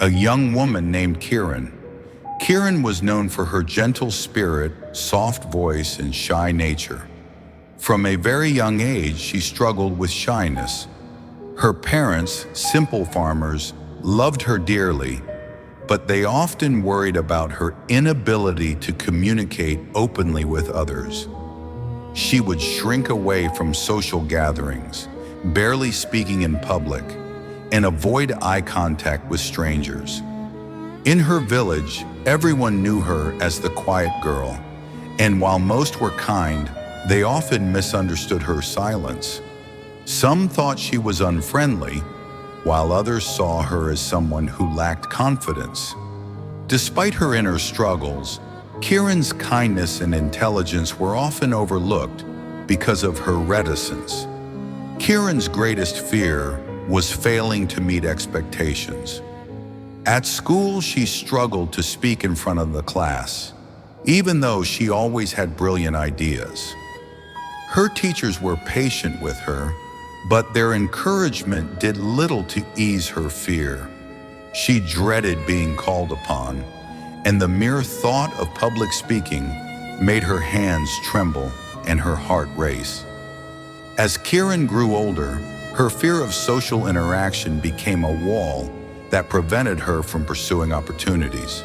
a young woman named Kiran. Kiran was known for her gentle spirit, soft voice, and shy nature. From a very young age, she struggled with shyness. Her parents, simple farmers, loved her dearly, but they often worried about her inability to communicate openly with others. She would shrink away from social gatherings, barely speaking in public, and avoid eye contact with strangers. In her village, everyone knew her as the quiet girl, and while most were kind, they often misunderstood her silence. Some thought she was unfriendly, while others saw her as someone who lacked confidence. Despite her inner struggles, Kiran's kindness and intelligence were often overlooked because of her reticence. Kiran's greatest fear was failing to meet expectations. At school, she struggled to speak in front of the class, even though she always had brilliant ideas. Her teachers were patient with her, but their encouragement did little to ease her fear. She dreaded being called upon, and the mere thought of public speaking made her hands tremble and her heart race. As Kiran grew older, her fear of social interaction became a wall that prevented her from pursuing opportunities.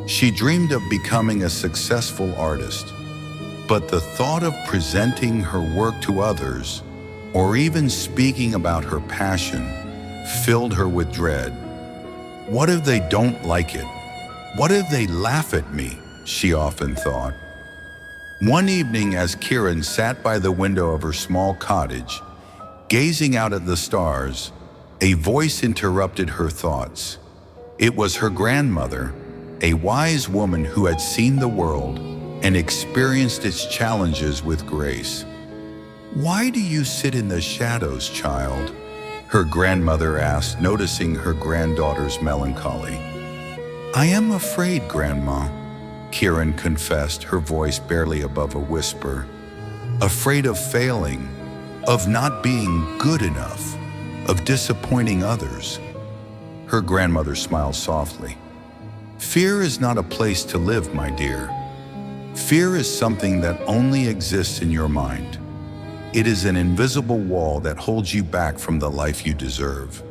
She dreamed of becoming a successful artist, but the thought of presenting her work to others, or even speaking about her passion, filled her with dread. What if they don't like it? What if they laugh at me? She often thought. One evening, as Kiran sat by the window of her small cottage, gazing out at the stars, a voice interrupted her thoughts. It was her grandmother, a wise woman who had seen the world and experienced its challenges with grace. "Why do you sit in the shadows, child?" her grandmother asked, noticing her granddaughter's melancholy. "I am afraid, Grandma," Kiran confessed, her voice barely above a whisper. "Afraid of failing, of not being good enough, of disappointing others." Her grandmother smiled softly. "Fear is not a place to live, my dear. Fear is something that only exists in your mind. It is an invisible wall that holds you back from the life you deserve.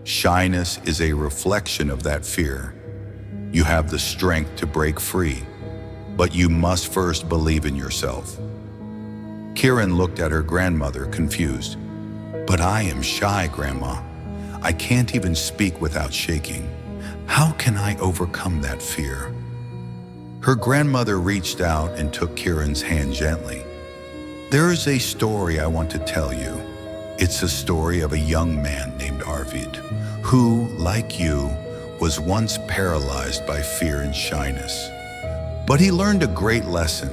Shyness is a reflection of that fear. You have the strength to break free, but you must first believe in yourself." Kiran looked at her grandmother, confused. "But I am shy, Grandma. I can't even speak without shaking. How can I overcome that fear?" Her grandmother reached out and took Kiran's hand gently. "There is a story I want to tell you. It's a story of a young man named Arvid, who, like you, was once paralyzed by fear and shyness. But he learned a great lesson,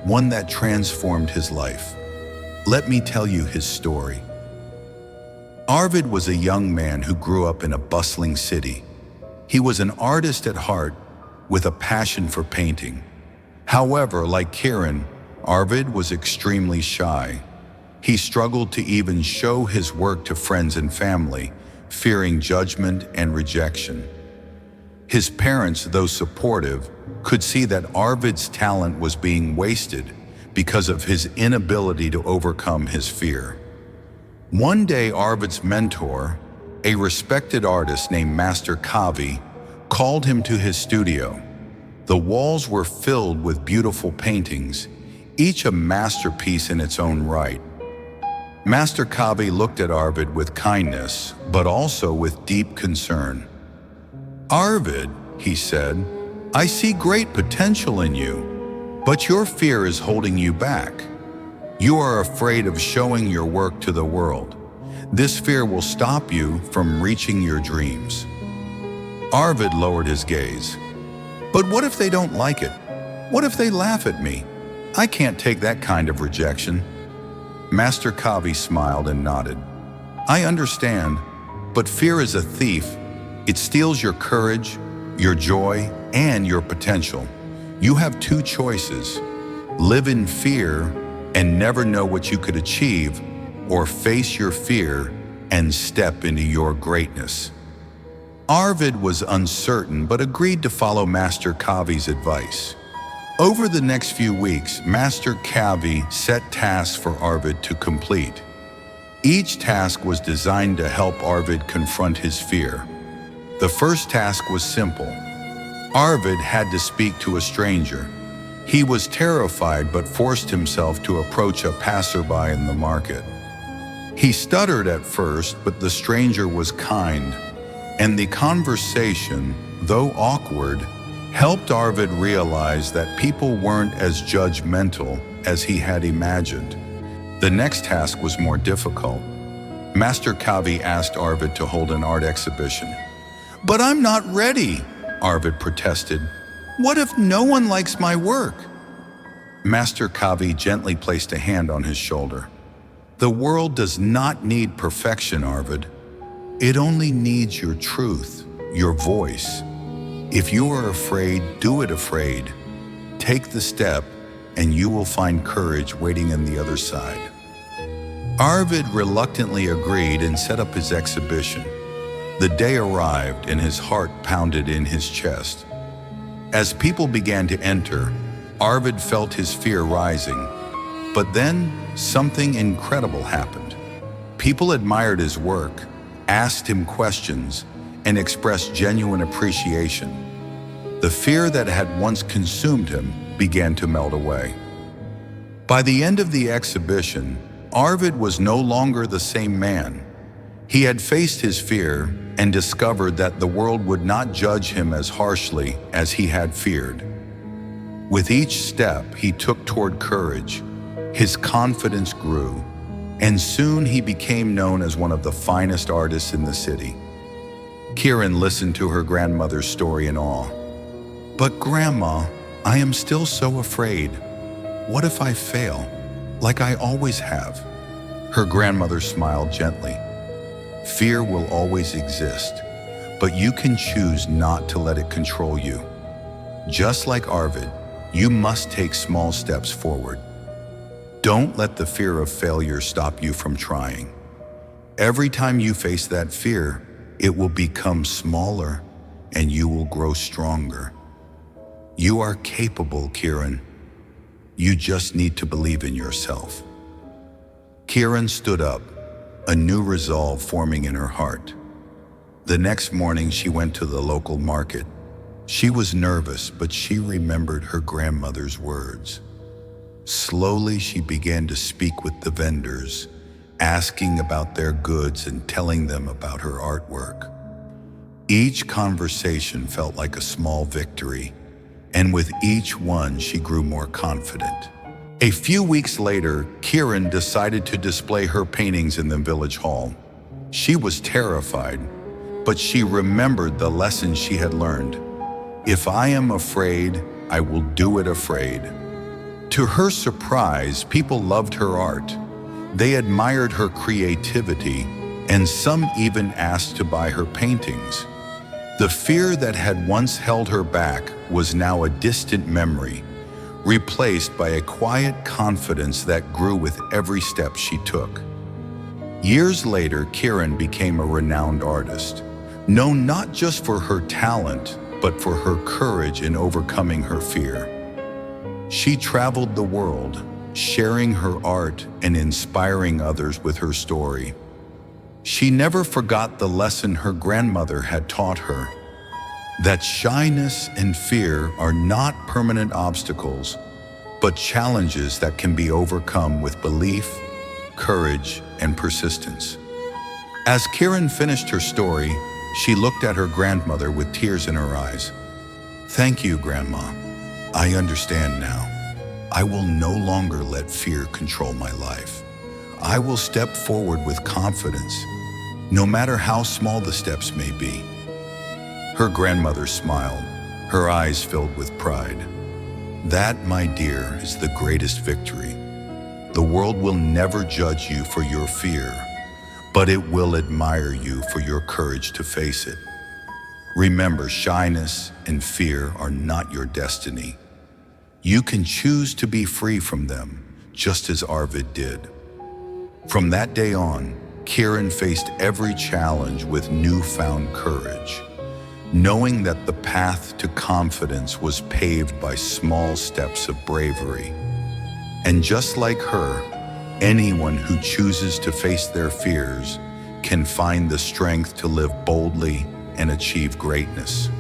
one that transformed his life. Let me tell you his story." Arvid was a young man who grew up in a bustling city. He was an artist at heart, with a passion for painting. However, like Kiran, Arvid was extremely shy. He struggled to even show his work to friends and family, fearing judgment and rejection. His parents, though supportive, could see that Arvid's talent was being wasted because of his inability to overcome his fear. One day, Arvid's mentor, a respected artist named Master Kavi, called him to his studio. The walls were filled with beautiful paintings, each a masterpiece in its own right. Master Kavi looked at Arvid with kindness, but also with deep concern. "Arvid," he said, "I see great potential in you, but your fear is holding you back. You are afraid of showing your work to the world. This fear will stop you from reaching your dreams." Arvid lowered his gaze. "But what if they don't like it? What if they laugh at me? I can't take that kind of rejection." Master Kavi smiled and nodded. "I understand, but fear is a thief. It steals your courage, your joy, and your potential. You have two choices: live in fear and never know what you could achieve, or face your fear and step into your greatness." Arvid was uncertain but agreed to follow Master Kavi's advice. Over the next few weeks, Master Kavi set tasks for Arvid to complete. Each task was designed to help Arvid confront his fear. The first task was simple. Arvid had to speak to a stranger. He was terrified but forced himself to approach a passerby in the market. He stuttered at first, but the stranger was kind, and the conversation, though awkward, helped Arvid realize that people weren't as judgmental as he had imagined. The next task was more difficult. Master Kavi asked Arvid to hold an art exhibition. "But I'm not ready," Arvid protested. "What if no one likes my work?" Master Kavi gently placed a hand on his shoulder. "The world does not need perfection, Arvid. It only needs your truth, your voice. If you are afraid, do it afraid. Take the step, and you will find courage waiting on the other side." Arvid reluctantly agreed and set up his exhibition. The day arrived and his heart pounded in his chest. As people began to enter, Arvid felt his fear rising. But then, something incredible happened. People admired his work, asked him questions, and expressed genuine appreciation. The fear that had once consumed him began to melt away. By the end of the exhibition, Arvid was no longer the same man. He had faced his fear and discovered that the world would not judge him as harshly as he had feared. With each step he took toward courage, his confidence grew, and soon he became known as one of the finest artists in the city. Kiran listened to her grandmother's story in awe. "But Grandma, I am still so afraid. What if I fail, like I always have?" Her grandmother smiled gently. "Fear will always exist, but you can choose not to let it control you. Just like Arvid, you must take small steps forward. Don't let the fear of failure stop you from trying. Every time you face that fear, it will become smaller and you will grow stronger. You are capable, Kiran. You just need to believe in yourself." Kiran stood up, a new resolve forming in her heart. The next morning she went to the local market. She was nervous, but she remembered her grandmother's words. Slowly she began to speak with the vendors, asking about their goods and telling them about her artwork. Each conversation felt like a small victory, and with each one she grew more confident. A few weeks later, Kiran decided to display her paintings in the village hall. She was terrified, but she remembered the lesson she had learned. "If I am afraid, I will do it afraid." To her surprise, people loved her art. They admired her creativity, and some even asked to buy her paintings. The fear that had once held her back was now a distant memory, replaced by a quiet confidence that grew with every step she took. Years later, Kiran became a renowned artist, known not just for her talent, but for her courage in overcoming her fear. She traveled the world, sharing her art and inspiring others with her story. She never forgot the lesson her grandmother had taught her, that shyness and fear are not permanent obstacles, but challenges that can be overcome with belief, courage, and persistence. As Kiran finished her story, she looked at her grandmother with tears in her eyes. "Thank you, Grandma. I understand now. I will no longer let fear control my life. I will step forward with confidence, no matter how small the steps may be." Her grandmother smiled, her eyes filled with pride. "That, my dear, is the greatest victory. The world will never judge you for your fear, but it will admire you for your courage to face it. Remember, shyness and fear are not your destiny. You can choose to be free from them, just as Arvid did." From that day on, Kiran faced every challenge with newfound courage. knowing that the path to confidence was paved by small steps of bravery. And just like her, anyone who chooses to face their fears can find the strength to live boldly and achieve greatness.